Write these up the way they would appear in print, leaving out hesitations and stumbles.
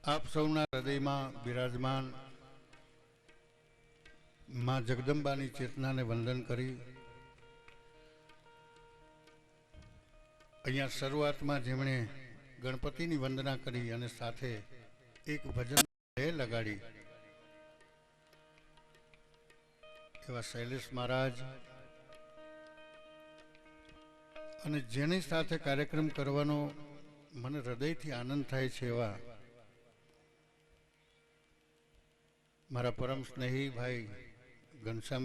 आप सौना हृदय में विराजमान मां जगदंबानी चेतना ने वंदन करी। अहींया शुरुआत में जेमणे गणपति की वंदना करी अने साथे एक भजन लगाड़ी एवा शैलेष महाराज अने जेनी साथे कार्यक्रम करवानो मने हृदय थी आनंद थाय छे एवा मारा परम स्नेही भाई घनश्याम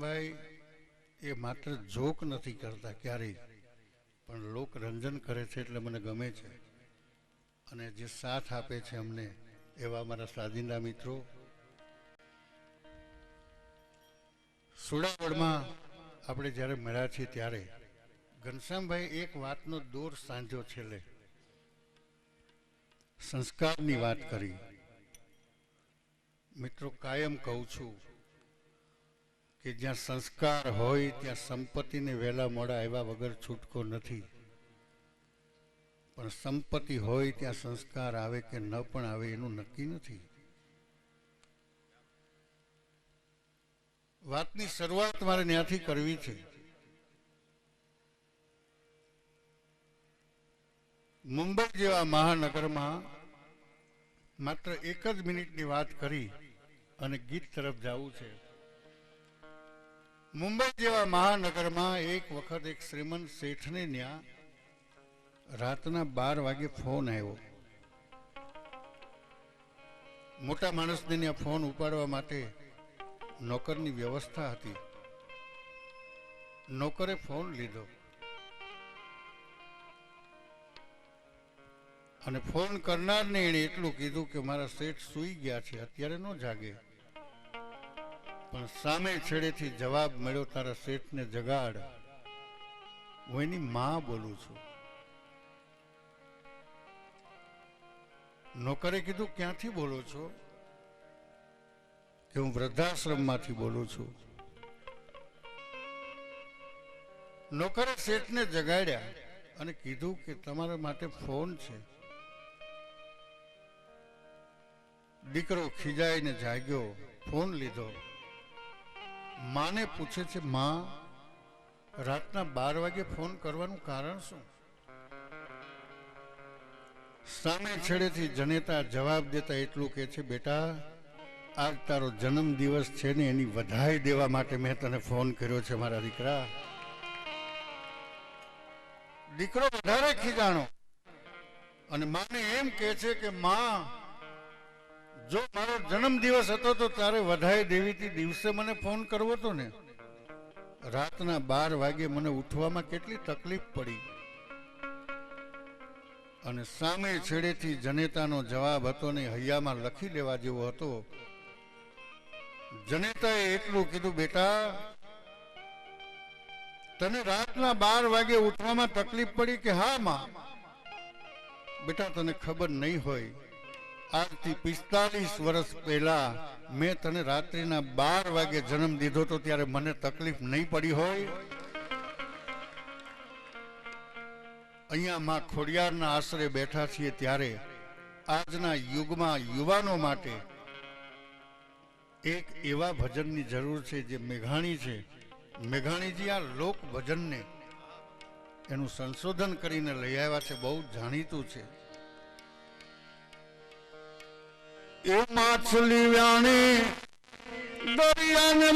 भाई ये मात्र जोक नहीं करता क्यारे पण लोक रंजन करे छे एटले मने गमे छे अने जे साथ आपे छे अमने एवा मारा साजिंदा मित्रों सुडावड़मां आपणे ज्यारे मळ्या छे त्यारे घनश्याम भाई एक वातनो दोर सांध्यो छेले संस्कारनी वात करी। मित्रों कायम कहूं छुं कि ज्यां संस्कार होय त्यां संपत्ति ने वेला मोड़ा एवा वगर छूटको नथी, पण संपत्ति होय त्यां संस्कार आवे के न पण आवे एनुं नक्की नथी। वातनी शरूआत मारे न्याथी करवी छे। मुंबई जेवा महानगर में मात्र एक ज मिनिट की बात करी अने गीत तरफ जावुं छे। मुंबई जेवा महानगर में एक वखत एक श्रीमंत सेठ ने न्या रातना 12 वागे फोन आव्यो। मोटा माणस ने न्या फोन उपाड़वा माटे नौकरनी व्यवस्था हती। नौकरे फोन लीधो અને ફોન કરનારને એણે એટલું કીધું કે મારા શેઠ સૂઈ ગયા છે, અત્યારે ન જાગે, પણ સામે છેડેથી જવાબ મળ્યો તારા શેઠને જગાડ, હું એની માં બોલું છું। નોકરે કીધું ક્યાંથી બોલો છો? કે હું વૃદ્ધાશ્રમમાંથી બોલું છું। નોકરે શેઠને જગાડ્યા અને કીધું કે તમારા માટે ફોન છે। દીકરો ખીજાઈને જાગ્યો, ફોન લીધો, માને પૂછે છે માં રાતના 12 વાગે ફોન કરવાનું કારણ શું? સામે છેડેથી જનેતા જવાબ દેતા એટલું કહે છે બેટા આજ તારો જન્મ દિવસ છે ને એની વધાઈ દેવા માટે મેં તને ફોન કર્યો છે મારા દીકરા। દીકરો વધારે ખીજાણો અને માને એમ કહે છે કે માં जो मारो जन्म दिवस हतो तो तारे वधाई देवी थी, दिवसे मने फोन करवो तो ने, रातना 12 वागे मने उठवामां केटली तकलीफ पड़ी। अने सामे छेड़ेथी जनेतानो जवाब हतो ने हૈયામાં लखी लेवा जेवो हतो। जनेताए एटલું कीधुं बेटा तने रातना 12 वागे उठवामां तकलीफ पड़ी के हाँ मां? बेटा तने खबर नहीं होय आज थी 45 वर्ष पहला मैं तने रात्रिना 12 वागे जन्म दीधो तो त्यारे मने तकलीफ नहीं पड़ी होय। अहींया मां खोडियारना आश्रय बैठा छीए त्यारे आजना युगमां युवानो माटे एक एवा भजननी जरूर छे जे मेघाणी छे। मेघाणीजी आ लोक भजनने एनुं संशोधन करीने लई आव्या छे, बहु जाणीतुं छे। ए माछली व्याणी दरिया में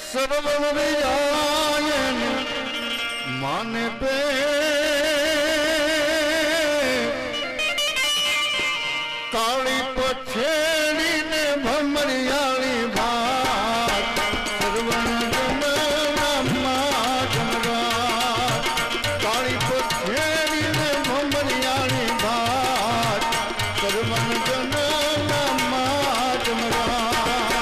सरवन विजायन माने पे काली पछे भमरियाली भात सरवण जमना जमरात काली पछेरी ने भमरियाली भात सरवण जमना जमरात।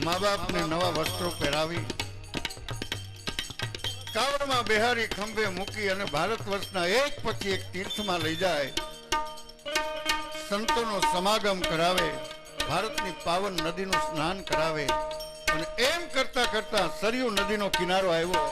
મા બાપને નવા વસ્ત્રો પહેરાવી કાવડમાં બિહારી ખંભે મૂકી અને ભારત વર્ષના એક પછી એક તીર્થમાં લઈ જાય, સંતોનો સમાગમ કરાવે, ભારતની પાવન નદીનું સ્નાન કરાવે અને એમ કરતા કરતા સરયુ નદીનો કિનારો આવ્યો.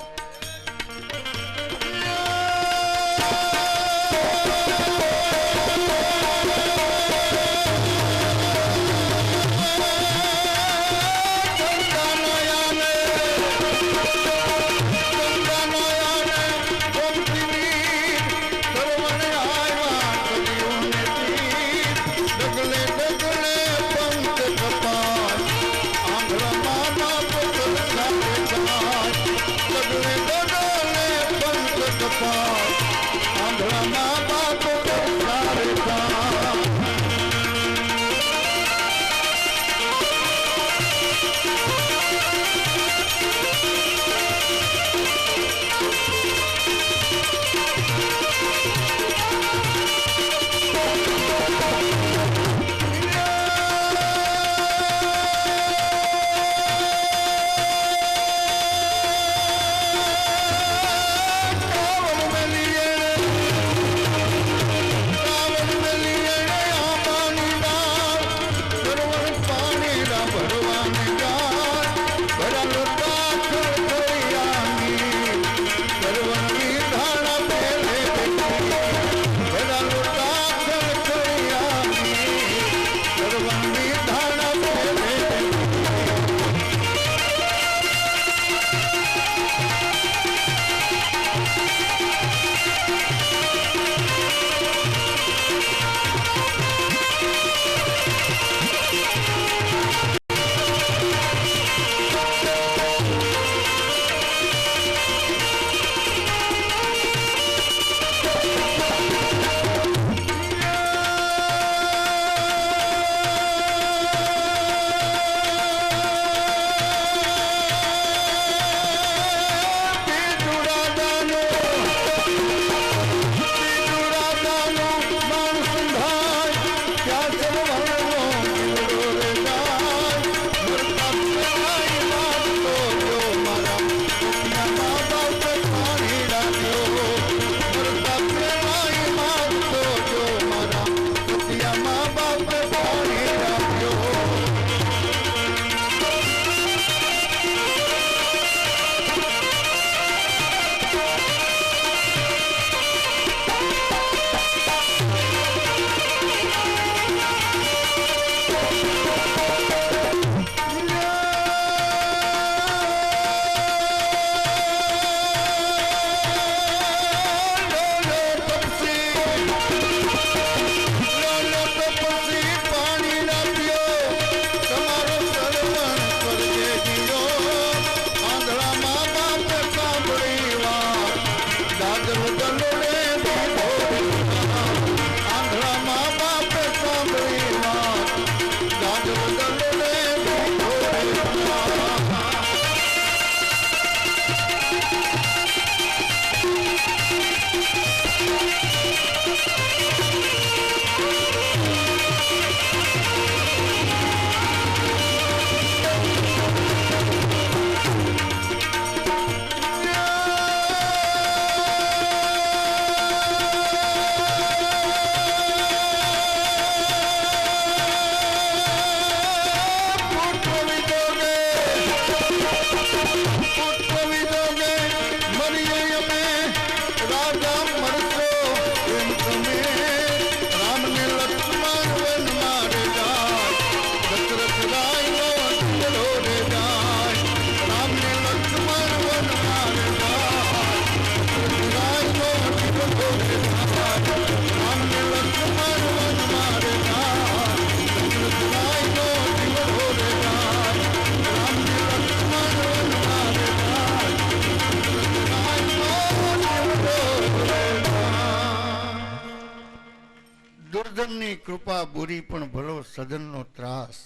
સજ્જનની કૃપા બુરી પણ ભલો સજનનો ત્રાસ.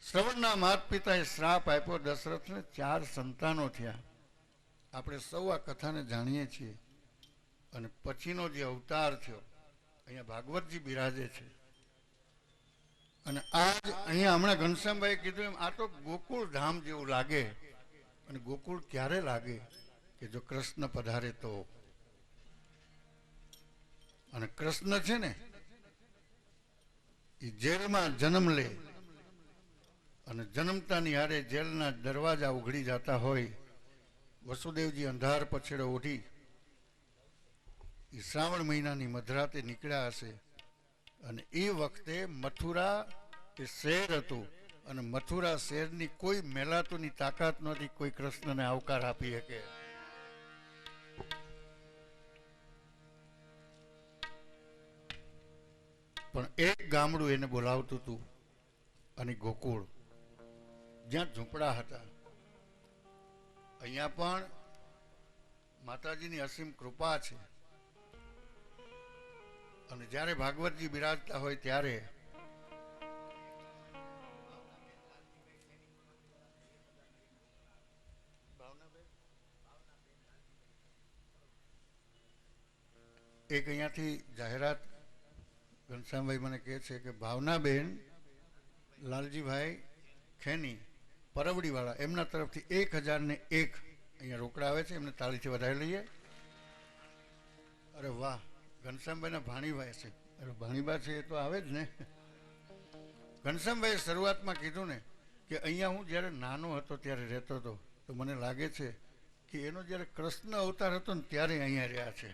શ્રવણના માતા પિતાએ શ્રાપ આપ્યો દશરથને, 4 સંતાનો થયા. આપણે સૌ આ કથાને જાણીએ છીએ. અને પછીનો જે અવતાર થયો, અહીંયા ભાગવતજી બિરાજે છે, અને આજ અહીંયા હમણાં ઘનશ્યામભાઈ કીધું એમ આ તો ગોકુળ ધામ જેવું લાગે. અને ગોકુળ ક્યારે લાગે કે જો કૃષ્ણ પધારે તો. અને કૃષ્ણ છે ને એ જેલમાં જન્મ લે અને જન્મતાની હારે જેલના દરવાજા ઉઘડી જતા હોય. વસુદેવજી અંધાર પછેડો ઉઠી એ શ્રાવણ મહિનાની મધરાતે નીકળ્યા હશે અને એ વખતે મથુરા એ શહેર હતું અને મથુરા શહેરની કોઈ મેલાતુની તાકાત નહોતી કોઈ કૃષ્ણને આવકાર આપી શકે. પણ એક ગામડું એને બોલાવતું હતું અને ગોકુળ જ્યાં ઝૂંપડા હતા. અહીંયા પણ માતાજીની અસીમ કૃપા છે. અને જ્યારે ભાગવતજી બિરાજતા હોય ત્યારે એક અહીંયાથી જાહેરાત ઘનશ્યામભાઈ મને કહે છે કે ભાવનાબેન લાલજીભાઈ ખેની પરવડીવાળા એમના તરફથી 1001 અહીંયા રોકડા આવે છે. એમને તાળીથી વધાવી લઈએ. અરે વાહ, ઘનશ્યામભાઈના ભાણીભાઈ છે. અરે ભાણીબા છે એ તો આવે જ ને. ઘનશ્યામભાઈએ શરૂઆતમાં કીધું ને કે અહીંયા હું જ્યારે નાનો હતો ત્યારે રહેતો હતો તો મને લાગે છે કે એનો જ્યારે કૃષ્ણ અવતાર હતો ને ત્યારે અહીંયા રહ્યા છે.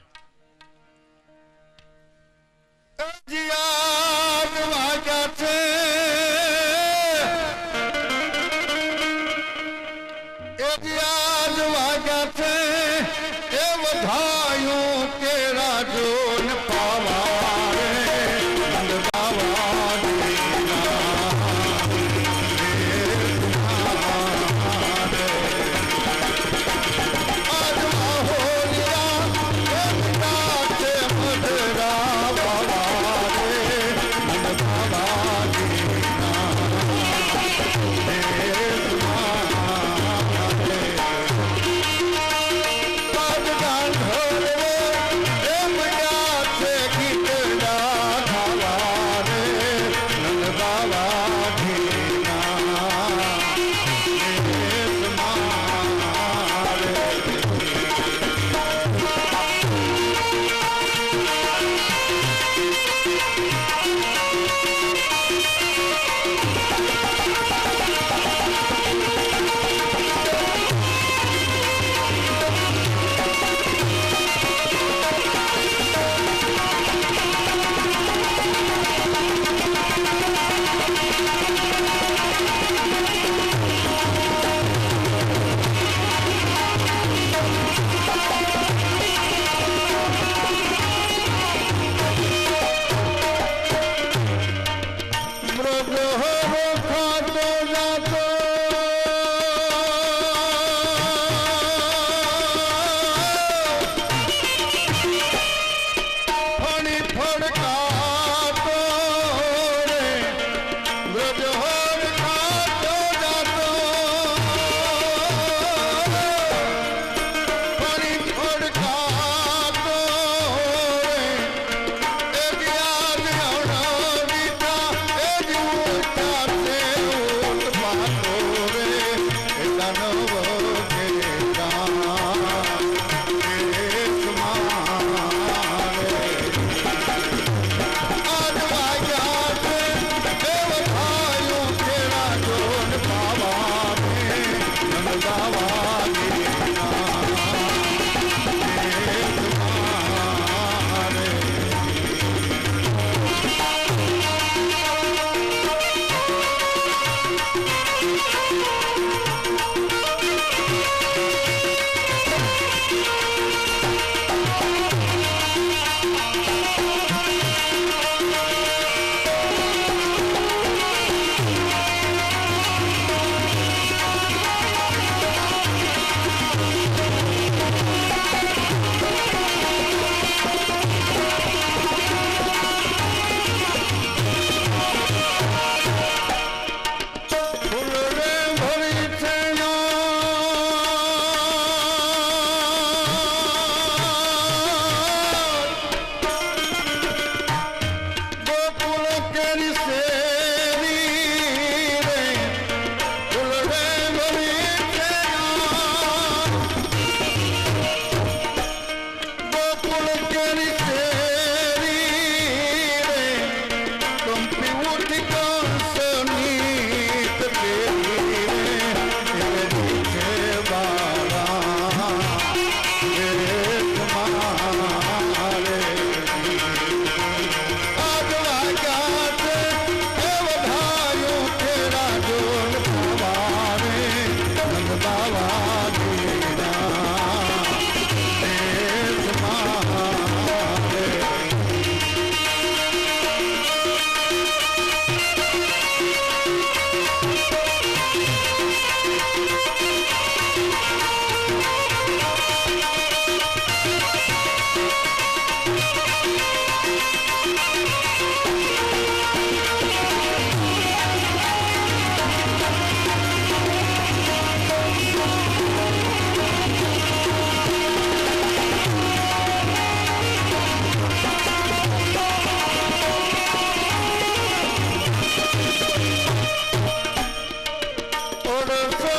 ઓડસો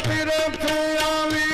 તીરથ આવી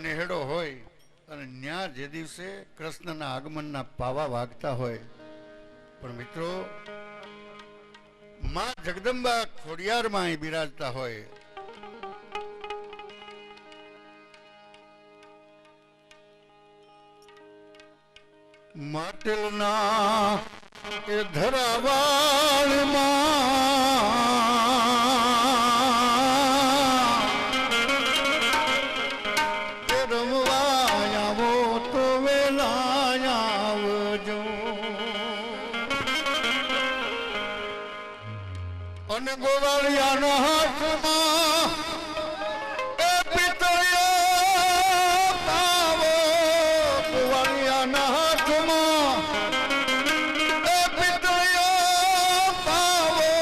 નેહડો હોય અને ન્યા જે દિવસે કૃષ્ણના આગમનના પાવા વાગતા હોય, પણ મિત્રો માં જગદંબા ખોડિયારમાં અહીં બિરાજતા હોય. માટલના એ ધરાવાળમાં રમવા આવો તો વેલા આવજો. અને ગોવાળિયાના હાથમાં એ પિતળિયો પાવો, ગોવાળિયાના હાથમાં એ પિતળિયો પાવો,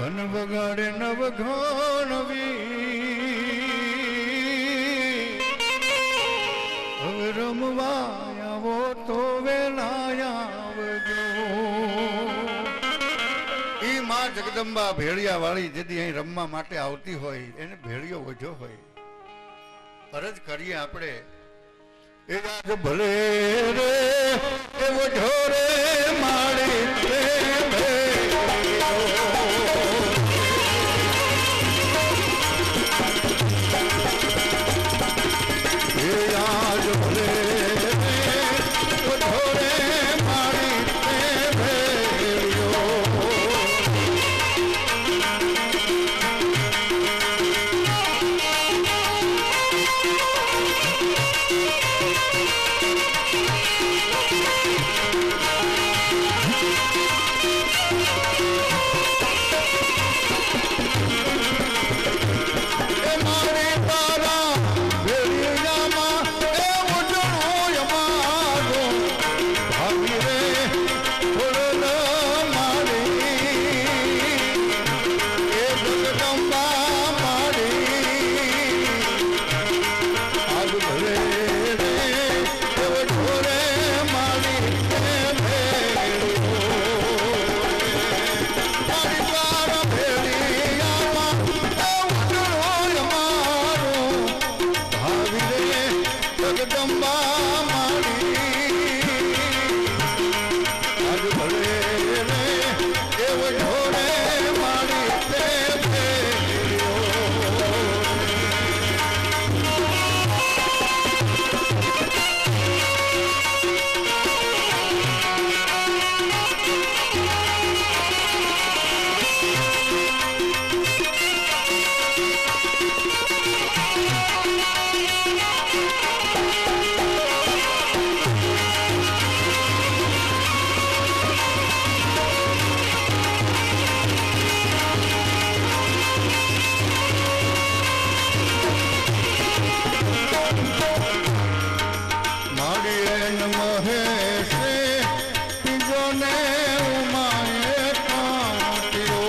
અન વગાડે નવઘણવી. હવે રમવા આવો તો વેલા આવજો. માં જગદંબા ભેળિયા વાળી જેથી અહીં રમવા માટે આવતી હોય એને ભેળિયો વજો હોય. અરજ કરીએ આપણે એ રાજ ભલે રે એ વજો રે માળી રે ભેળિયો. એ રાજ ભલે મહેશે ત્રીજો ને ઉમાએ કાંતિઓ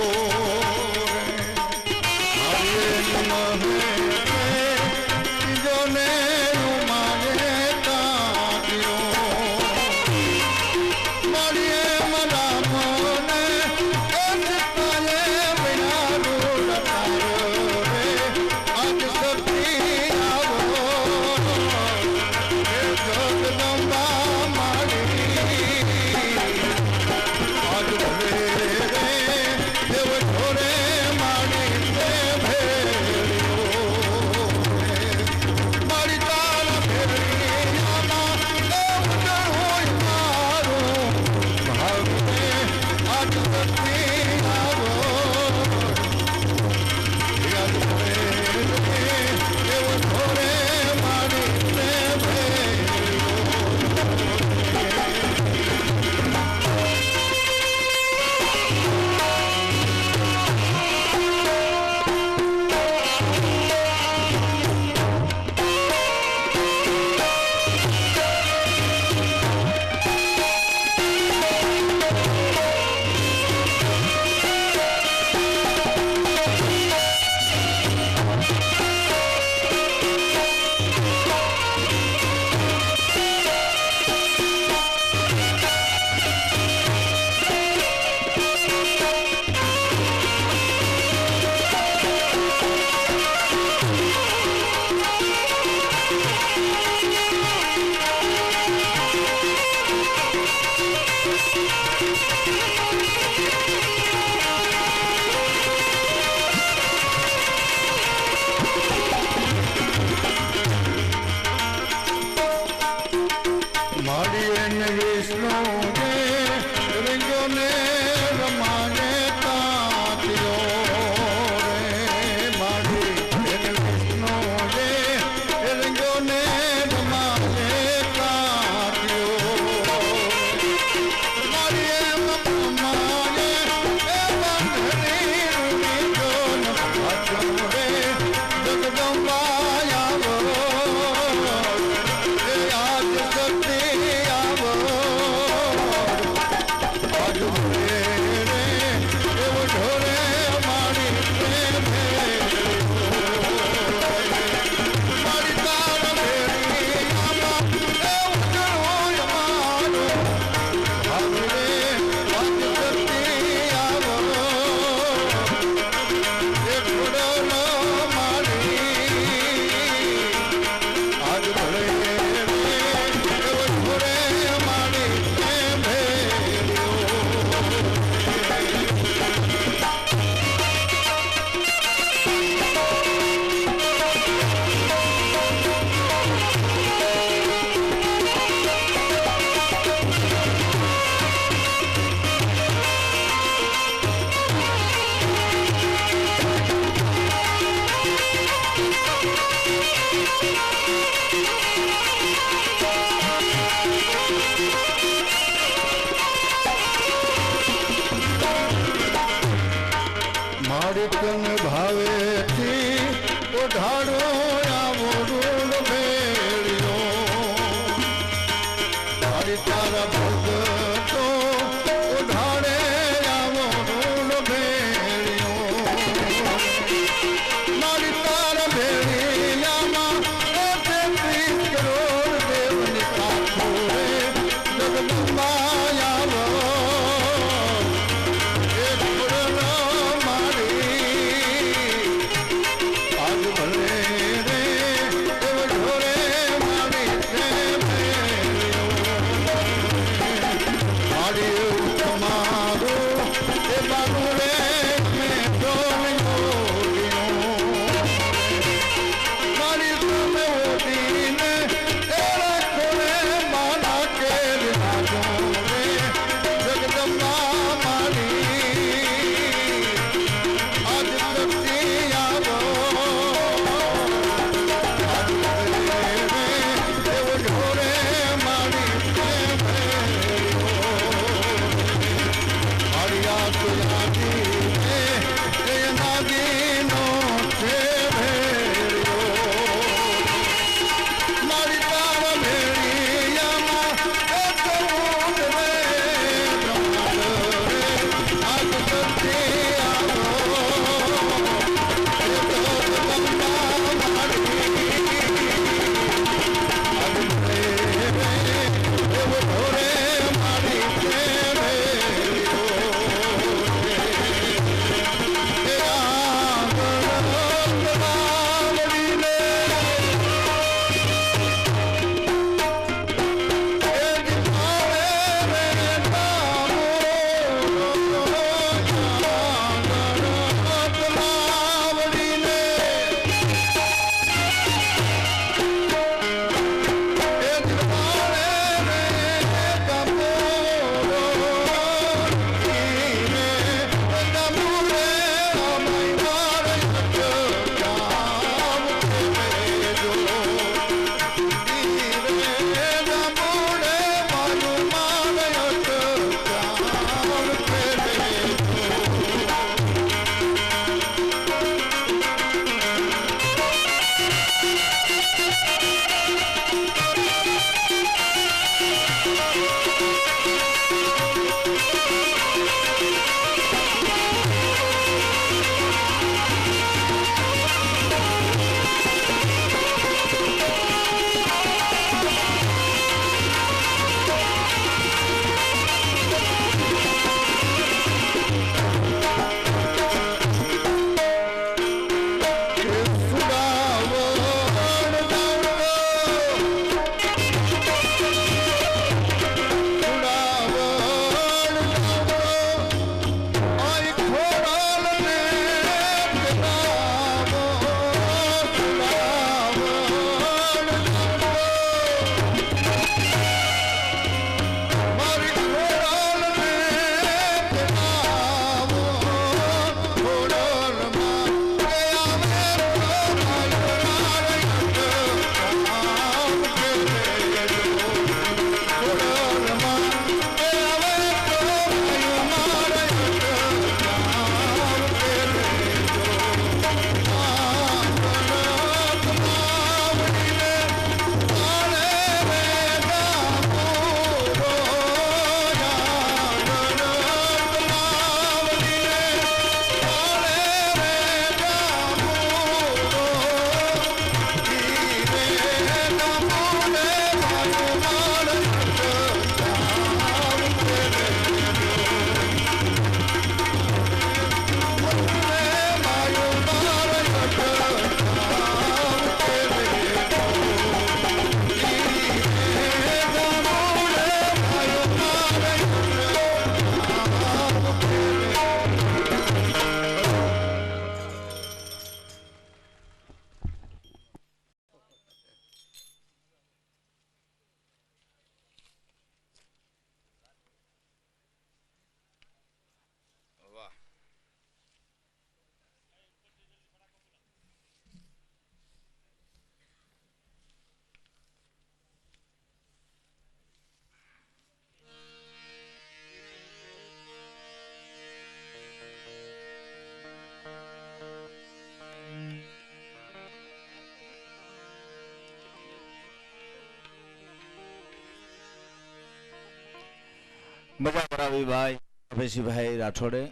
મજા કરાવી ભાઈ અભયસિંહભાઈ રાઠોડે।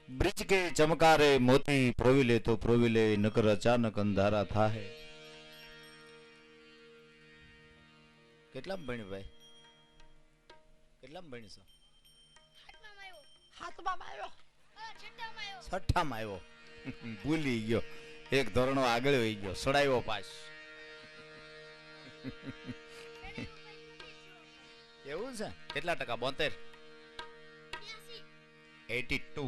ब्रिज के चमकारे मोती प्रोविले तो प्रोविले नकर अचानक अंधारा था है। કેટલામ ભણ્યું ભાઈ? કેટલામ ભણી છો? હાથમાં આવ્યો છઠ્ઠામાં આવ્યો ભૂલી ગયો એક ધોરણો આગળ વહી ગયો સડાયો પાસ એવું છે કેટલા ટકા 72 82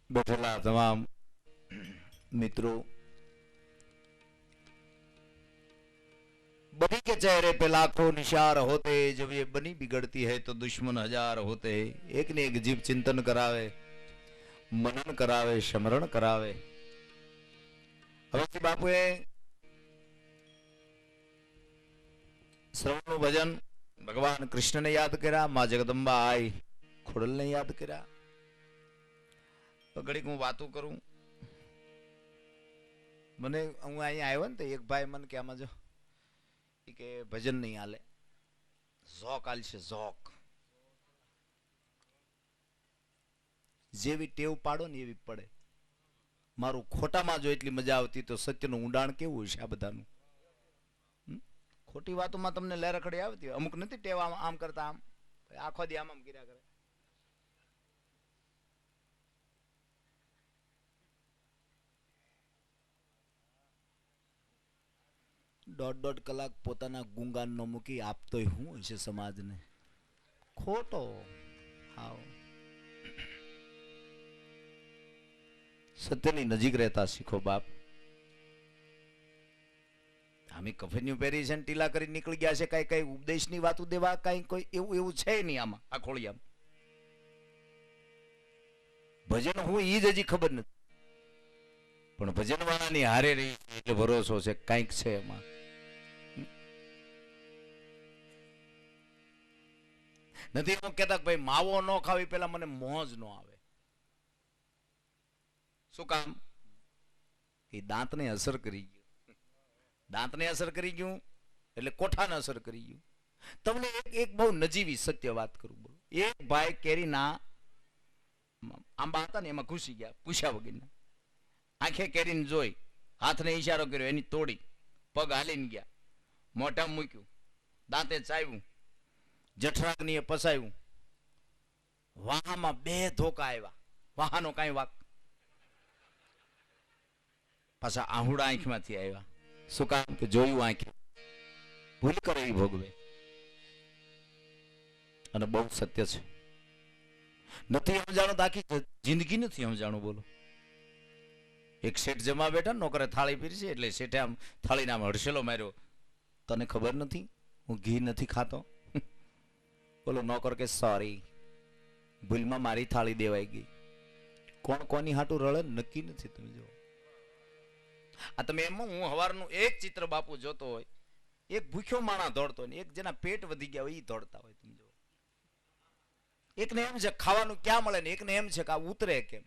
बैठेला तमाम मित्रों बनी के चेहरे पे लाखों निशार होते जब ये बनी बिगड़ती है तो दुश्मन हजार होते। एक ने एक जीव चिंतन करावे मनन करावे स्मरण करावे। अवस्थी बापुए श्रवण भजन भगवान कृष्ण ने याद करा मां जगदंबा आई खोडल ने याद करा। तो घड़ी हूँ बातों करूं मने हूँ अँ आयो ने तो एक भाई मन के आम जो के भजन नहीं हाले ઝોક આલશે ઝોક જેવી ટેવ પાડો ને એવી પડે। મારું ખોટામાં જો એટલી મજા આવતી તો સત્યનું ઊંડાણ કેવું હશે આ બધાનું? ખોટી વાતોમાં તમને લેરખડી આવતી અમુક નથી ટેવ આમ કરતા આમ આખો દી આમ કર્યા કરે। દોઢ કલાક પોતાના ગુંગાન નો મૂકી આપતો હું હશે સમાજને ખોટો હાવ સત્યની નજીક રહેતા શીખો બાપ। અમે કફન્યું પહેરી છે ટીલા કરી નીકળી ગયા છે કઈ કઈ ઉપદેશની વાતો દેવા કઈ કોઈ એવું એવું છે નહીં આમાં આ ખોળિયામાં। ભજન હું ઈ જ હજી ખબર નથી પણ ભજન વાળાની હારે રહી એટલે ભરોસો છે કઈક છે એમાં। નથી હું કહેતા ભાઈ માવો ન ખાવી પેલા મને મોજ ન આવે શું કામ એ દાંતને અસર કરી ગયું દાંતને અસર કરી ગયું એટલે કોઠાને અસર કરી ગયું। તમને એક બહુ નજીવી સત્ય વાત કરું બોલો એક ભાઈ કેરીના આંબા હતા ને એમાં ઘૂસી ગયા પૂછ્યા વગરના આંખે કેરીને જોઈ હાથને ઈશારો કર્યો એની તોડી પગ હાલીને ગયા મોઢા મૂક્યું દાંતે ચાવ્યું જઠરાગ્નિએ પસાયું વાહમાં 2 ધોકા આવ્યા વાહનો કાંઈ વાક પાછા આહુડા આંખમાંથી આવ્યા શું કામ કે જોયું આંખે ભૂલ કરે એ ભોગવે અને બહુ સત્ય છે નથી સમજાણું તો આખી જિંદગી નથી સમજાણું બોલો। એક શેઠ જમા બેઠા નોકરે થાળી પીરસી એટલે શેઠે આમ થાળીને આમ હડસેલો માર્યો તને ખબર નથી હું ઘી નથી ખાતો બોલો નોકર કે સોરી ભૂલમાં મારી થાળી દેવાઈ ગઈ। કોણ કોની હાટું રળે નક્કી નથી તમે જો આ તમે એમ હું હવારનું એક ચિત્ર બાપુ જોતો હોય એક ભૂખ્યો માણા દોડતો ને એક જેના પેટ વધી ગયા હોય એ દોડતા હોય તમે જો એકને એમ છે ખાવાનું ક્યાં મળે ને એકને એમ છે કે આ ઉતરે કેમ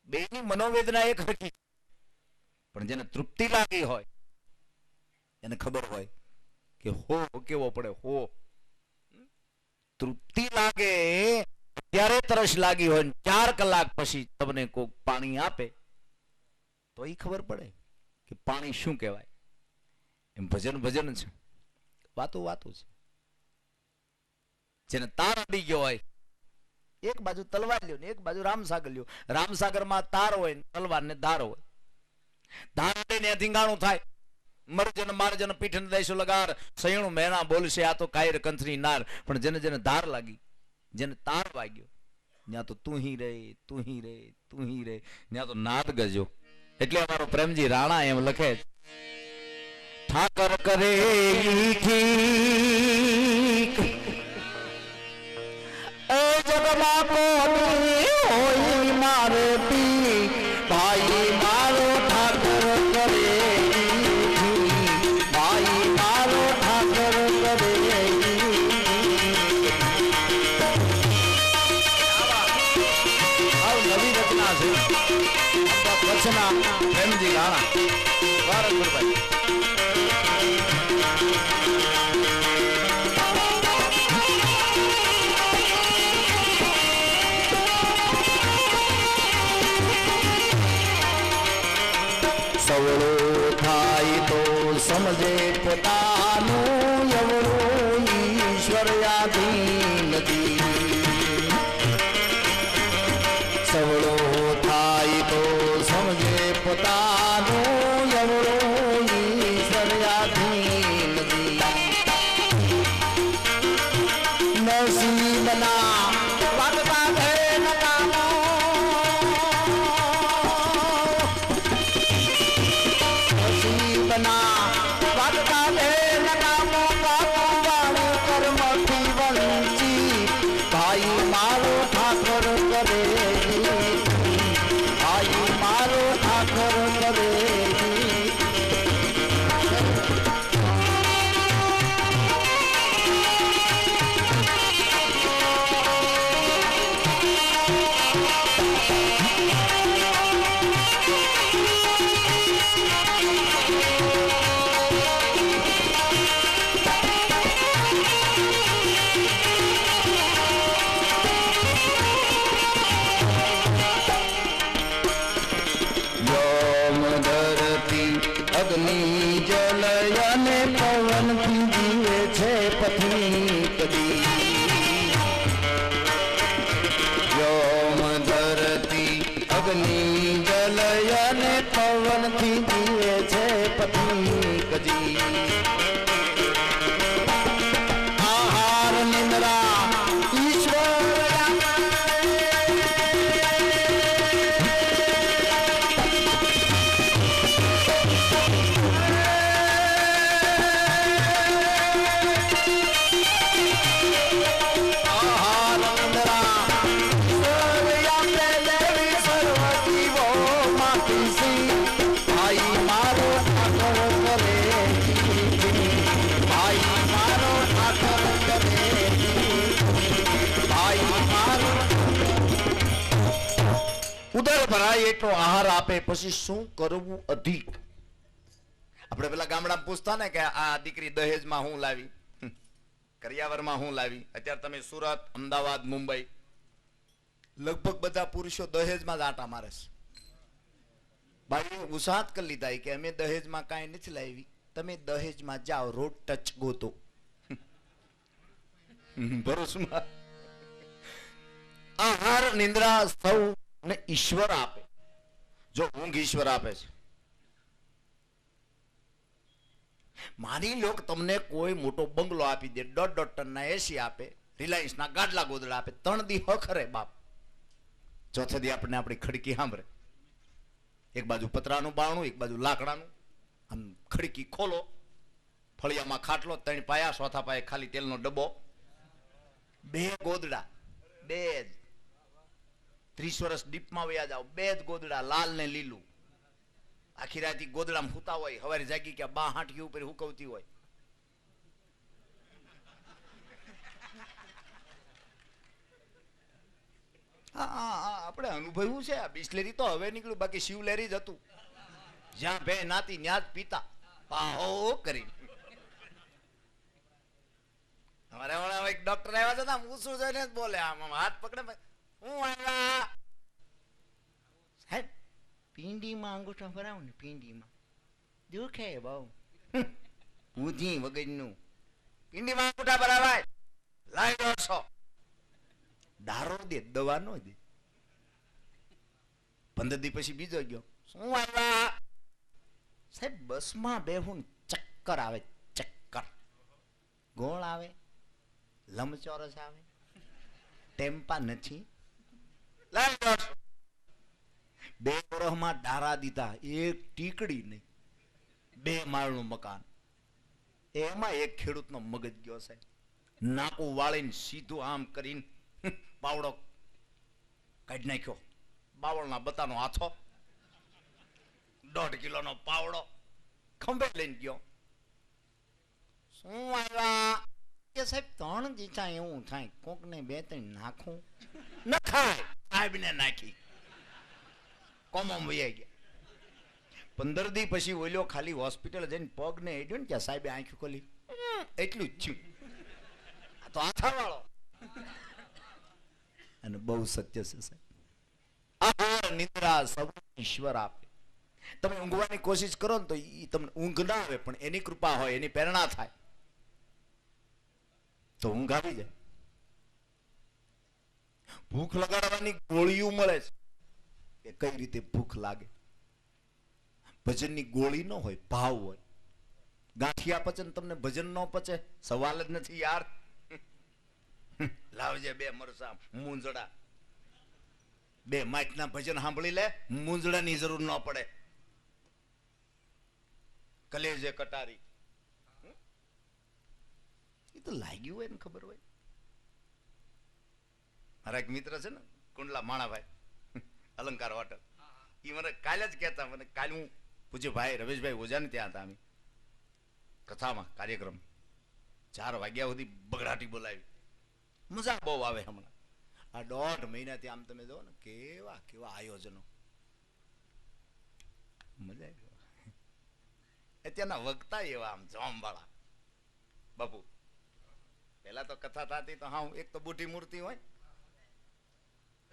બેની મનોવેદના એક હરખી પણ જેને તૃપ્તિ લાગી હોય એને ખબર હોય કે હો કેવો પડે હો તૃપ્તિ લાગે ત્યારે તરસ લાગી હોય 4 કલાક પછી તમને કોઈ પાણી આપે તો એ ખબર પડે કે પાણી શું કહેવાય। એમ ભજન ભજન છે વાતો વાતો છે જેને તાર અડી ગયો હોય એક બાજુ તલવાર લ્યો ને એક બાજુ રામસાગર લ્યો રામસાગરમાં તાર હોય તલવાર ને ધાર હોય ધાર અડીને ધીંગાણું થાય મરજન મારજન પીઠને દઈશું લગાર સયણું મેના બોલશે આ તો કાયર કંથની નાર પણ જેને જેને ધાર લાગી જેને તાર વાગ્યો ત્યાં તો તું હી રે તું હી રે તું હી રે ત્યાં તો નાદ ગજો। એટલે અમારો પ્રેમજી રાણા એમ લખે ઠાકર કરે ઠીક એ જગમાં કોની હોય મારે પી ભાઈ મારો ઠાકર કરે ભાઈ વાહ રઘુભાઈ. સવળો થાય તો સમજે પોતાનું એવળું ઈશ્વર આધીન નથી. સવળો થાય તો સમજે પોતાનું એવળું ઈશ્વર આધીન નથી. નસીબના વાગતા છે નકામો નસીબના વાગતા છે નકામો વાણી કર્મથી વંચી ભાઈ મારો ઠાકર કરે ભાઈ મારો ઠાકર કરે. વ્યોમ ધરતી અગ્નિ જલ અને પવનથી જીવે છે પથની કદી. વ્યોમ ધરતી અગ્નિ જલ અને પવનથી જીવે છે પથની કદી. આહાર નિંદ્રા ઈશ્વર ઉદર ભરાય એટલો આહાર આપે પછી શું કરવું અધિક. આપણે પેલા ગામડામાં પૂછતા ને કે આ દીકરી દહેજમાં હું લાવી, કરિયાવરમાં હું લાવી. અત્યારે તમે સુરત, અમદાવાદ, મુંબઈ લગભગ બધા પુરુષો દહેજમાં જ આટા મારે છે. ભાઈ ઉસાહત કરી લીધા કે અમે દહેજમાં કાંઈ નથી લાવી, તમે દહેજમાં જાઓ રોડ ટચ ગોતો. ભરૂચમાં આહાર નિંદ્રા સૌ ને ઈશ્વર આપે. જો ઊંઘ ઈશ્વર આપે છે. માની લો કે તમને કોઈ મોટો બંગલો આપી દે, 1.5 ટનના એસી આપે, રિલાયન્સ ના ગાડલા ગોદડા આપે, 3 દી હખરે બાપ, ચોથે દી આપણને આપણી ખડકી સાંભળે. એક બાજુ પતરાનું બાણું, એક બાજુ લાકડાનું. આમ ખડકી ખોલો, ફળિયામાં ખાટલો, 3 પાયા, ચોથા પાયે ખાલી તેલનો ડબ્બો, 2 ગોદડા, 2 જ 30 વર્ષ ડીપમાં વયા જાઓ, 2 જ ગોદડા, લાલ ને લીલું. આખી રાતી ગોદડામાં હુતા હોય, હવારે જાગી કે બા હાંટકી ઉપર હુકવતી હોય. આપણે અનુભવ્યું છે. આ બિસ્લેરી તો હવે નીકળ્યું, બાકી શિવલેરી જ હતું. જ્યાં બે નાતી ત્યાં જ પીતા પાહો કરી. અમારે હમણાં એક ડોક્ટર આવ્યા હતા, મૂસું જોઈને જ બોલે, આમ હાથ પકડે, હું આવ્યા સાહેબ પિંડીમાં અંગૂઠો ભરાવ ને, પિંડીમાં દુખે બહુ, બુધી વગરનું પિંડીમાં અંગૂઠા ભરાવાય, લાઈ 150. દારો દે, દવા નો દે. 15 દી પછી બીજો ગયો, શું આવ્યા સાહેબ બસમાં બેહું ચક્કર આવે, ચક્કર, ગોળ આવે, લંબચોરસ આવે, ટેમ્પા નથી. 2 વર્ષમાં ડારા દીધા, એક ટીકડી નહીં, 2 માળનું મકાન. એમાં એક ખેડૂતનો મગજ ગયો છે, નાકું વાળીને સીધું આમ કરીને પાવડો કાઢી નાખ્યો. બાવળના બતાનો હાથો, 1.5 કિલોનો પાવડો ખંભે લઈને ગયો. શું આવ્યા કે સાહેબ 3 દીચા એવું થાય, કોકને 2-3 નાખું, ન ખાય, સાહેબને નાખી, કોમો વૈયા ગયા. 15 દી પછી ઓલ્યો ખાલી હોસ્પિટલ જઈને પગ ને હેડ્યો ને ત્યાં સાહેબે આંખી ખોલી એટલું જ થયું. આ તો આથા વાળો. અને બહુ સત્ય છે સાહેબ. આહાર નિદ્રા સૌ ઈશ્વર આપે. તમે ઊંઘવાની કોશિશ કરો ને તો ઈ તમને ઊંઘ ના આવે, પણ એની કૃપા હોય, એની પ્રેરણા થાય તો ઊંઘ આવી જાય. ભૂખ લગાડવાની ગોળીઓ મળે છે કે કઈ રીતે ભૂખ લાગે. ભજનની ગોળી ન હોય, ભાવ હોય. ગાંઠિયા પચે ને તમને ભજન ન પચે, સવાલ જ નથી યાર. લાવજે 2 મરસા મૂંઝડા, 2 માઇટના ભજન સાંભળી લે, મૂંઝડાની જરૂર ન પડે. કલેજે કટારી એ તો લાગ્યું હોય ને ખબર હોય. મારા એક મિત્ર છે ને કુંડલા માણાભાઈ, અલંકાર હોટલ, એ મને કાલે જ કહેતા, મને કાલે હું પૂછ્યું ભાઈ રમેશભાઈ ઓઝાને ત્યાં હતા અમે કથામાં કાર્યક્રમ 4 વાગ્યા સુધી બગડાટી બોલાવી. મજા બહુ આવે હમણાં આ 1.5 મહિનાથી. આમ તમે જો ને કેવા કેવા આયોજનો, મજા આવી. અત્યારના વક્તા એવા આમ જોમવાળા. બાપુ પેલા તો કથા થતી તો હા એક તો બુઢી મૂર્તિ હોય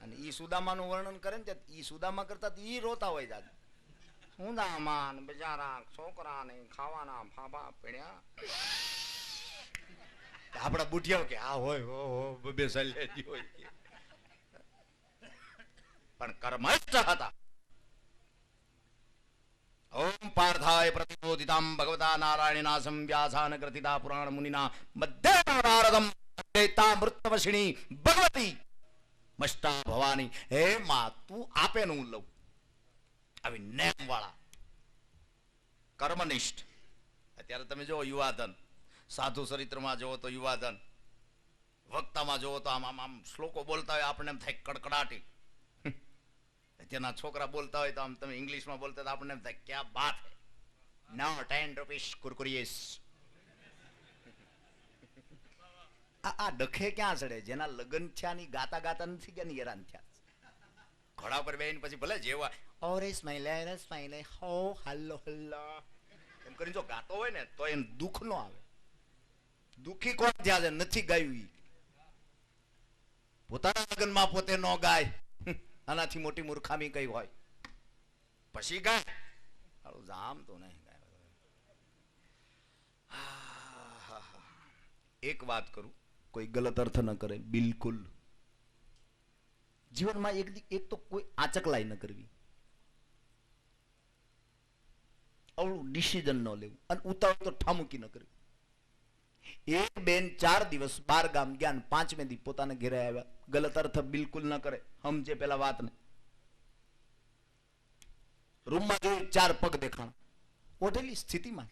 અને ઈ સુદામાનું વર્ણન કરે ને ઈ સુદામા કરતા ઈ રોતા હોય જાત. સુદામા ને બિચારા છોકરા ને ખાવાના ફાફા પીણ્યા. આપડા બુઢિયાઓ કે આ હોય હો બે સલ્યાજી હોય. પણ કર્મસ્થ હતા. ઓમ પાર્થાય પ્રતિબોધિતામ ભગવતા નારાયણના સંવ્યાસાન ગ્રથિતા પુરાણ મુનિના મધ્ય નારદમ અદ્વૈતા મૃતવશિણી ભગવતી મષ્ટા ભવાની. હે માં તું આપે ને હું લઉં. આવી નેમ વાળા કર્મનિષ્ઠ. અત્યારે તમે જો યુવાધન, સાધુ ચરિત્રમાં જોવો તો યુવાધન, વક્તામાં જોવો તો આમ આમ આમ શ્લોકો બોલતા હોય આપણને એમ થાય કડકડાટી. અત્યારના છોકરા બોલતા હોય તો આમ તમે ઇંગ્લિશમાં બોલતા તો આપણને એમ થાય ક્યાં બાત હે. ના 10 રૂપીસ કુરકુરીએસ. આ ડખે ક્યાં ચડે? જેના લગ્ન થયા ની ગાતા ગાતા નથી કે હેરાન થયા. ઘોડા પર બેહીને પછી ભલે જેવા ઓરે સ્માઈલે હો હલ્લો હલ્લો એમ કરીને જો ગાતો હોય ને તો એને દુઃખ નો આવે. દુઃખી કોણ થયા છે? નથી ગાયું ઈ. પોતાના લગ્નમાં પોતે નો ગાય, આનાથી મોટી મૂર્ખામી કઈ હોય? પછી ગાય. જામ તો નહીં ગાય. એક વાત કરું, કોઈ ગલત અર્થ ન કરે, બિલકુલ. જીવનમાં એક તો કોઈ આચકલાઈ ન કરવી, અવળું ડિસિઝન ન લેવું, અને ઉતાવળ તો ઠામુકી ન કરવી. એક બેન 4 દિવસ 12 ગામ ગયા, 5મે દી પોતાના ઘેરે આવ્યા. ગલત અર્થ બિલકુલ ન કરે, સમજે પેલા વાતને. રૂમમાં જોયું 4 પગ દેખાણા. ઓઢેલી સ્થિતિમાં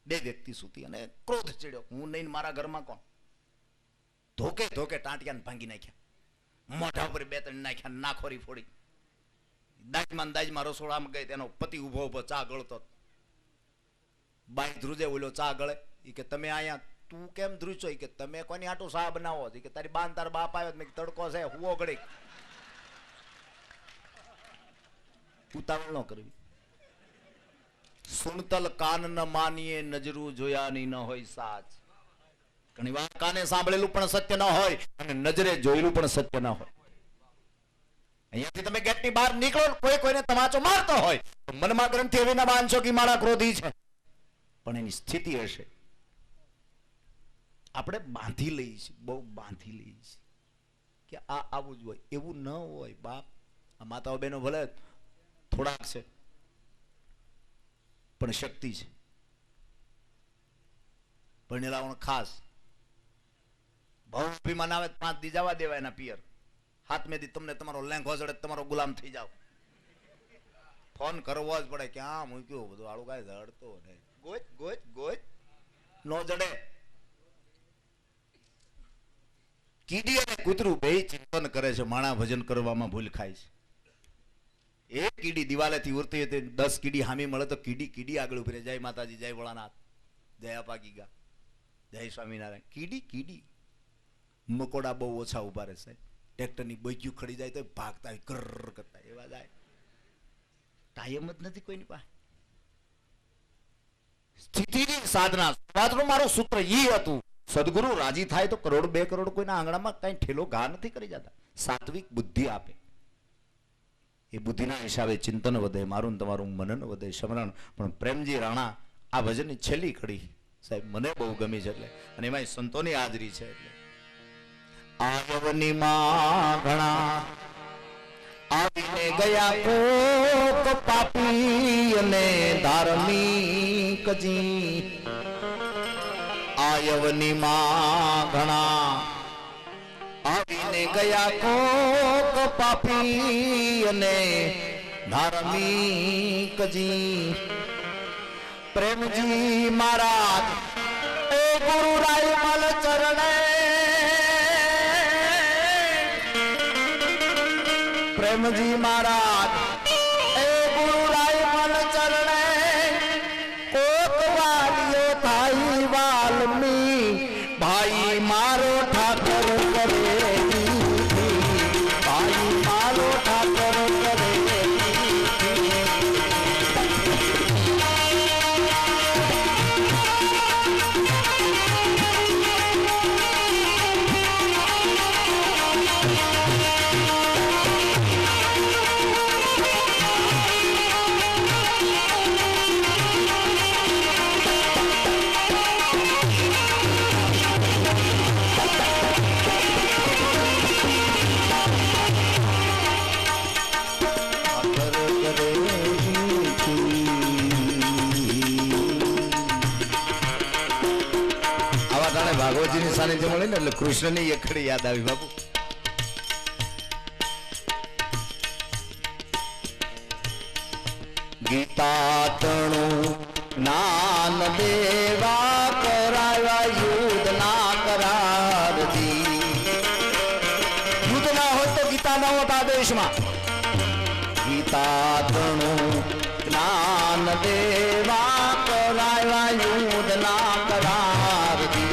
2 વ્યક્તિ સૂતી, અને ક્રોધ ચડ્યો, હું નહીં મારા ઘરમાં કોણ? ધોકે ધોકે ટાંટિયાને ભાંગી નાખ્યા, મોઢા ઉપર 2-3 નાખ્યા, નાખોરી ફોડી. દાજમાં રસોડામાં ગઈ, તેનો પતિ ઉભો ઉભો ચા ગળતો. બાઈ ધ્રુજે ઓલો ચા ગળે. એ કે તમે અહીંયા તું કેમ ધ્રુજો? કે તમે કોની આટું ચા બનાવો? કે તારી બાન તાર બાપ આવ્યો. મેં તડકો છે હુવો ગળી. ઉતાવળ ન કરવી. સુનતલ કાન ન માનીએ, નજરું જોયાની ન હોય સાચ. ઘણી વાર કાને સાંભળેલું પણ સત્ય ન હોય અને નજરે જોયેલું પણ સત્ય ન હોય. અહીંયાથી તમે ગેટની બહાર નીકળો, કોઈને તમાચો મારતો હોય તો મનમાં ગ્રંથિ એવી ના માનશો કે મારા ક્રોધી છે, પણ એની સ્થિતિ હશે. આપણે બાંધી લઈએ છીએ, બહુ બાંધી લઈએ છીએ કે આ આવું જ હોય. એવું ન હોય બાપ. આ માતાઓ બહેનો ભલે થોડાક છે પણ શક્તિ છે. ભણેલાઓને ખાસ બહુ અભિમાન આવે 5 દી જવા દેવાય એના પિયર. 7મે દી તમને તમારો લેંઘો જડે, તમારો ગુલામ થઈ જાવ. ફોન કરવો જ પડે, ક્યાં મૂક્યું બધું આળું કાંઈ જડતો ને ગોચ ગોચ ગોચ નો જડે. કીડી અને કૂતરું બે ચિંતન કરે છે, માણા ભજન કરવામાં ભૂલ ખાય છે. એક કીડી દિવાલેથી ઉડતી હતી, 10 કીડી હામી મળે તો કીડી આગળ ઉભી રહે. જય માતાજી, જય ભોળાનાથ, જય અપાગી ગા, જય સ્વામિનારાયણ. કીડી મકોડા બહુ ઓછા ઉભા રહે સાહેબ. ટ્રેક્ટરની બોગ્યું ખડી જાય તો ભાગતા કર કરતા એવા જાય. ટાઈમ જ નથી કોઈની પાસે. સ્થિતિની સાધના. શરૂઆતનું મારું સૂત્ર ઈ હતું, સદગુરુ રાજી થાય તો કરોડ 2 કરોડ કોઈના આંગણામાં કઈ ઠેલો ઘા નથી કરી જતા. સાત્વિક બુદ્ધિ આપે, એ બુદ્ધિના હિસાબે ચિંતન વધે, મારું ને તમારું મનન વધે, સમરણ. પણ પ્રેમજી રાણા આ ભજનની છેલ્લી કડી સાહેબ મને બહુ ગમી છે, એટલે અને એમાં સંતોની હાજરી છે. એટલે આવની માં ઘણા આવીને ગયા કોક પાપી અને ધાર્મિકજી. આયવની માં ઘણા આવીને ગયા કોક પાપી અને ધાર્મિકજી. પ્રેમજી મહારાજ એ ગુરુ રાય મલ ચરણે, પ્રેમજી મહારાજ એ ગુરુ રાય મલ ચરણે, કોક વાલીઓ થાય વાલમી ભાઈ મારો ઠાકર કરે, ભાઈ મારો ઠાકર કરે. ભાગવતજીની સાનિધ્ય મળે ને એટલે કૃષ્ણની એકડી યાદ આવી બાપુ. ગીતા તણું જ્ઞાન દેવા કરાવ્યા યુદ્ધ ના કરારથી. યુદ્ધ ના હોત તો ગીતા ન હોત આ દેશમાં. ગીતા તણું જ્ઞાન દેવા કરાવ્યા યુદ્ધ ના કરારથી.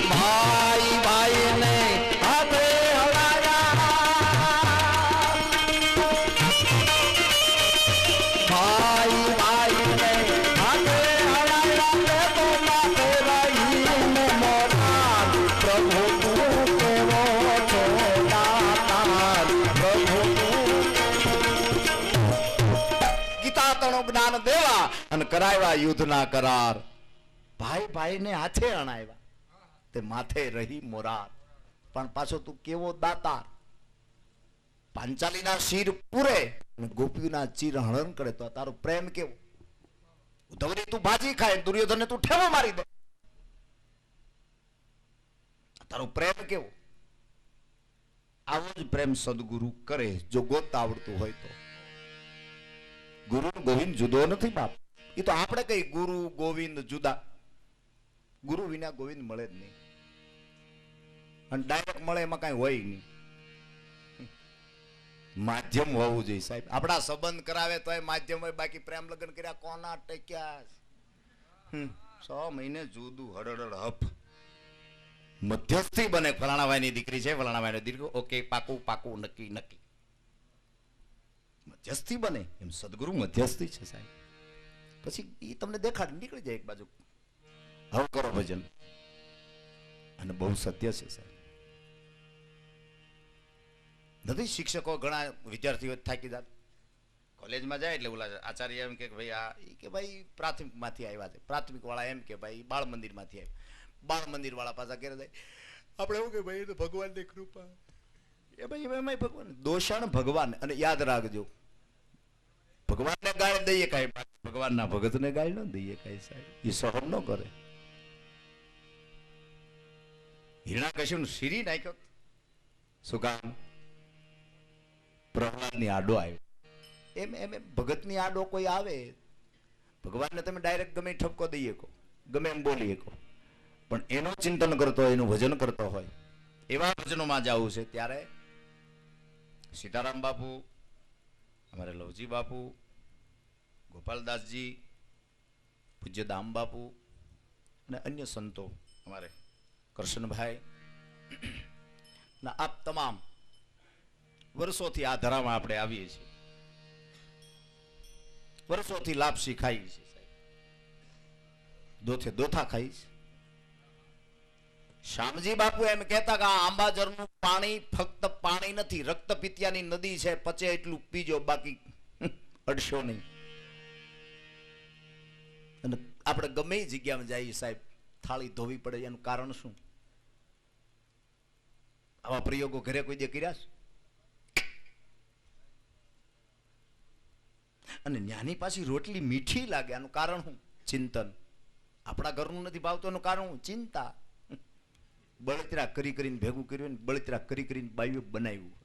ભાઈ ભાઈ ને હાથે હળાયા, ભાઈ ભાઈ ને હાથે હળાયા, તો માથે રહીને મોરા. પ્રભુ તું કેવો છો દાતાર, પ્રભુ ગીતા તણો જ્ઞાન દેવા અને કરાવ્યા યુદ્ધના કરાર. ભાઈ ભાઈ ને હાથે અણાવ્યા, તે માથે રહી મોરાર. પણ પાછો તું કેવો દાતાર, પાંચાલીના શિર પૂરે અને ગોપીના ચીર હણન કરે. તો તારો પ્રેમ કેવો. ઉદ્ધવની તું ભાજી ખાય, દુર્યોધનને તું ઠેવો મારી દે. તારો પ્રેમ કેવો. આવો જ પ્રેમ સદગુરુ કરે જો ગોતતા આવડતું હોય તો. ગુરુ ગોવિંદ જુદો નથી બાપ. એ તો આપણે કઈ ગુરુ ગોવિંદ જુદા. ગુરુ વિના ગોવિંદ મળે જ નહીં, અને ડાયરેક્ટ મળે એમાં કઈ હોય નહીં. માધ્યમ હોવું જોઈએ સાહેબ. આપણા સંબંધ કરાવે તો માધ્યમ હોય, બાકી પ્રેમ લગ્ન કર્યા કોના ટેક્યા 6 મહિને જુદું હડડ હપ. મધ્યસ્થી બને. ફલાણાભાઈની દીકરી છે, ફલાણાભાઈની દીકરી, ઓકે પાકું પાકું નક્કી નક્કી. મધ્યસ્થી બને એમ સદગુરુ મધ્યસ્થી છે સાહેબ. પછી એ તમને દેખાડ નીકળી જાય એક બાજુ. હવે કરો ભજન. અને બહુ સત્ય છે સાહેબ. નથી શિક્ષકો ઘણા વિદ્યાર્થીઓ થાકી જાય, કોલેજમાં જાય એટલે ઓલા આચાર્ય એમ કે ભાઈ આ કે ભાઈ પ્રાથમિક માંથી આવ્યા છે, પ્રાથમિક વાળા એમ કે ભાઈ બાળ મંદિર માંથી આવ્યા, બાળ મંદિર વાળા પાછા ઘરે જાય. આપણે એવું કે ભાઈ એ તો ભગવાનની કૃપા. એ ભાઈ એમાં ભગવાન દોષાણ ભગવાન. અને યાદ રાખજો, ભગવાનને ગાળ દઈએ કાંઈ, ભગવાનના ભગતને ગાળ ન દઈએ કાંઈ સાહેબ. એ સહન ન કરે. હિરણાકશ્યપનું શીરી નાખ્યો. શું કામ? પ્રહલાદની આડો આવ્યો. એમ એમ ભગતની આડો કોઈ આવે, ભગવાનને તમે ડાયરેક્ટ ગમે ઠપકો દઈએ કો, ગમે એમ બોલીએ કો, પણ એનું ચિંતન કરતો હોય, એનું ભજન કરતો હોય, એવા ભજનોમાં જવું છે. ત્યારે સીતારામ બાપુ, અમારે લવજી બાપુ, ગોપાલદાસજી, પૂજ્ય દામ બાપુ અને અન્ય સંતો, અમારે કરશનભાઈ ના આપ તમામ વર્ષોથી આ ધરામાં આપણે આવીએ છીએ. વર્ષોથી લાપસી ખાઈ છે સાહેબ. દોથે દોથા ખાઈ છે. શ્યામજી બાપુ એમ કહેતા કે આ આંબાજરનું પાણી ફક્ત પાણી નથી, રક્ત પિત્યાની નદી છે, પચે એટલું પીજો, બાકી અડશો નહીં. અને આપણે ગમે એ જગ્યામાં જઈએ સાહેબ, થાળી ધોવી પડે. એનું કારણ શું? આવા પ્રયોગો ઘરે કોઈ દે કર્યા છે? અને ન્યાની પાછી રોટલી મીઠી લાગે, આનું કારણ શું? ચિંતન. આપણા ઘરનું નથી ભાવતું, એનું કારણ શું? ચિંતા. બળતરા કરી કરીને ભેગું કર્યું ને બળતરા કરી કરીને બાયું બનાવ્યું.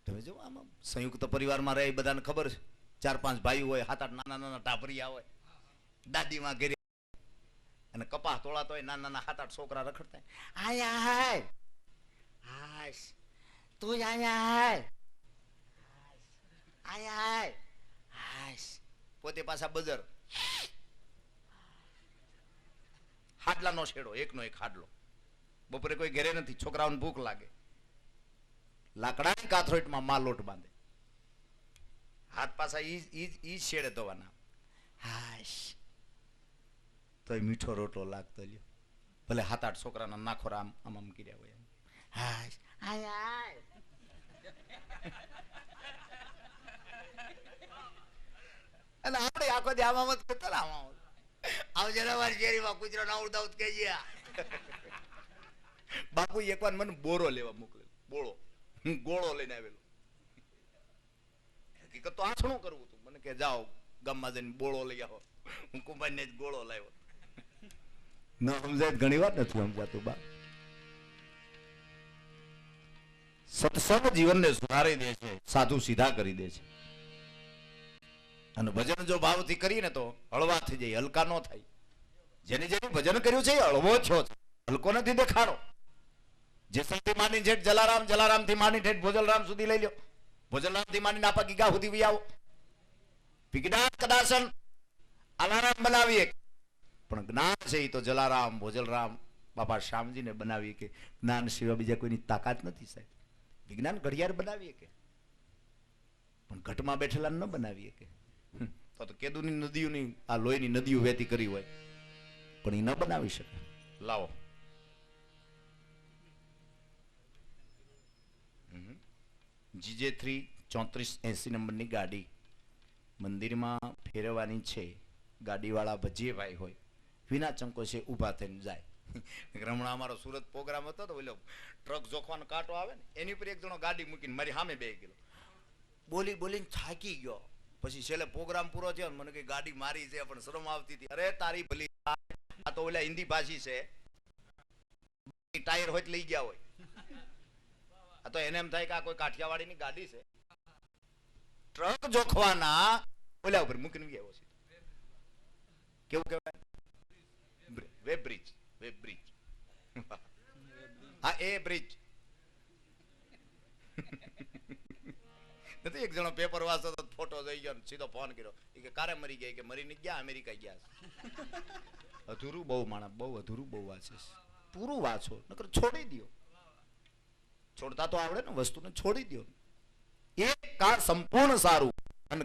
તમે જો આમાં સંયુક્ત પરિવારમાં રહે, બધાને ખબર છે. 4-5 ભાઈઓ હોય, 7-8 નાના નાના ટાપરિયા હોય, દાદીમાં ઘરે, અને કપાસ તોળાતો હોય, નાના નાના 7-8 છોકરા રખડતા હોય. આયા હાય હાશ, તું આયા હાય આયા હાય હાશ. પોતે પાછા બજર, હાડલાનો શેડો, એકનો એક હાડલો. બપોરે કોઈ ઘરે નથી, છોકરાઓને ભૂખ લાગે, લાકડાની કાથરોટમાં માં લોટ બાંધે, હાથ પાછા ઈ શેડે ધોવાના. હાશ, તો મીઠો રોટલો લાગતો લ્યો, ભલે 7-8 છોકરાના નાખોરા આમ આમ કર્યા હોય. હાશ આય આય. અને આપણે આખો દી આમાં મત કરતા આમાં આવજે અમારી શેરીમાં કૂતરો ના ઉડતા ઉત કહેજે. બાપુ એકવાર મને બોરો લેવા મોકલે, બોળો, હું ગોળો લઈને આવેલો. હકીકત તો આછણું કરવું હતું. મને કે જાઓ ગામમાં જઈને બોળો લઈ આવો. હું કુંભાઈને જ ગોળો લાવ્યો. ન સમજાય ઘણી વાર નથી સમજાતું બા. સત્સંગ જીવનને સુધારી દે છે, સાધુ સીધા કરી દે છે. અને ભજન જો ભાવથી કરીએ ને તો હળવા થઈ જાય, હલકા ન થાય. જેને જેનું ભજન કર્યું છે એ હળવો થયો છે, હલકો નથી દેખાડો. જેસલથી માંડી ઠેઠ જલારામ, જલારામથી માંડી ઠેઠ ભોજલરામ સુધી લઈ લ્યો, ભોજલરામથી માંડીને આપા ગીગા સુધી વી આવો. વિજ્ઞાન કદાસન અલારામ બનાવીએ, પણ જ્ઞાન છે એ તો જલારામ ભોજલરામ બાપા શ્યામજીને બનાવીએ કે જ્ઞાન સિવાય બીજા કોઈની તાકાત નથી સાહેબ. વિજ્ઞાન ઘડિયાળ બનાવીએ કે, પણ ઘટમાં બેઠેલા ન બનાવીએ કે. તો કેદુની નદીઓની આ લોહીની નદીઓ વહેતી કરી હોય, પણ એ ન બનાવી શકે. લાવો GJ3 3480 નંબરની ગાડી મંદિરમાં ફેરવવાની છે. ગાડીવાળા ભજીભાઈ હોય, વિના ચંકોશે ઊભા થઈને જાય. હમણાં અમારો સુરત પ્રોગ્રામ હતો તો બોલો ટ્રક જોખવાનો કાંટો આવે ને એની ઉપર એક જણો ગાડી મૂકીને મારી સામે બેસી ગયેલો. બોલી બોલીને થાકી ગયો. પછી છેલ્લે પ્રોગ્રામ પૂરો થયો ને મને કઈ ગાડી મારી છે, પણ શરમ આવતી હતી. અરે તારી ભલી, આ તો ઓલા હિન્દી ભાષી છે, ટાયર હોય લઈ ગયા હોય. આ તો એને એમ થાય કે આ કોઈ કાઠિયાવાડીની ગાડી છે. ટ્રક જોખવાના ઓલા ઉપર મૂકીને ગયા છે. કેવું કહેવાય? Web bridge, web bridge. હા એ બ્રિજ નથી. એક જણો પેપર વાંચતો તો ફોટો જોઈ ગયો, સીધો ફોન કર્યો કે કારે મરી ગયા, કે મરી નહીં ગયા, અમેરિકા ગયા. અધૂરું બહુ માણસ, બહુ અધૂરું બહુ વાંચે. પૂરું વાંચો, નકર છોડી દો. છોડતા તો આવડે ને વસ્તુને, છોડી દો. એક કાળ સંપૂર્ણ સારું,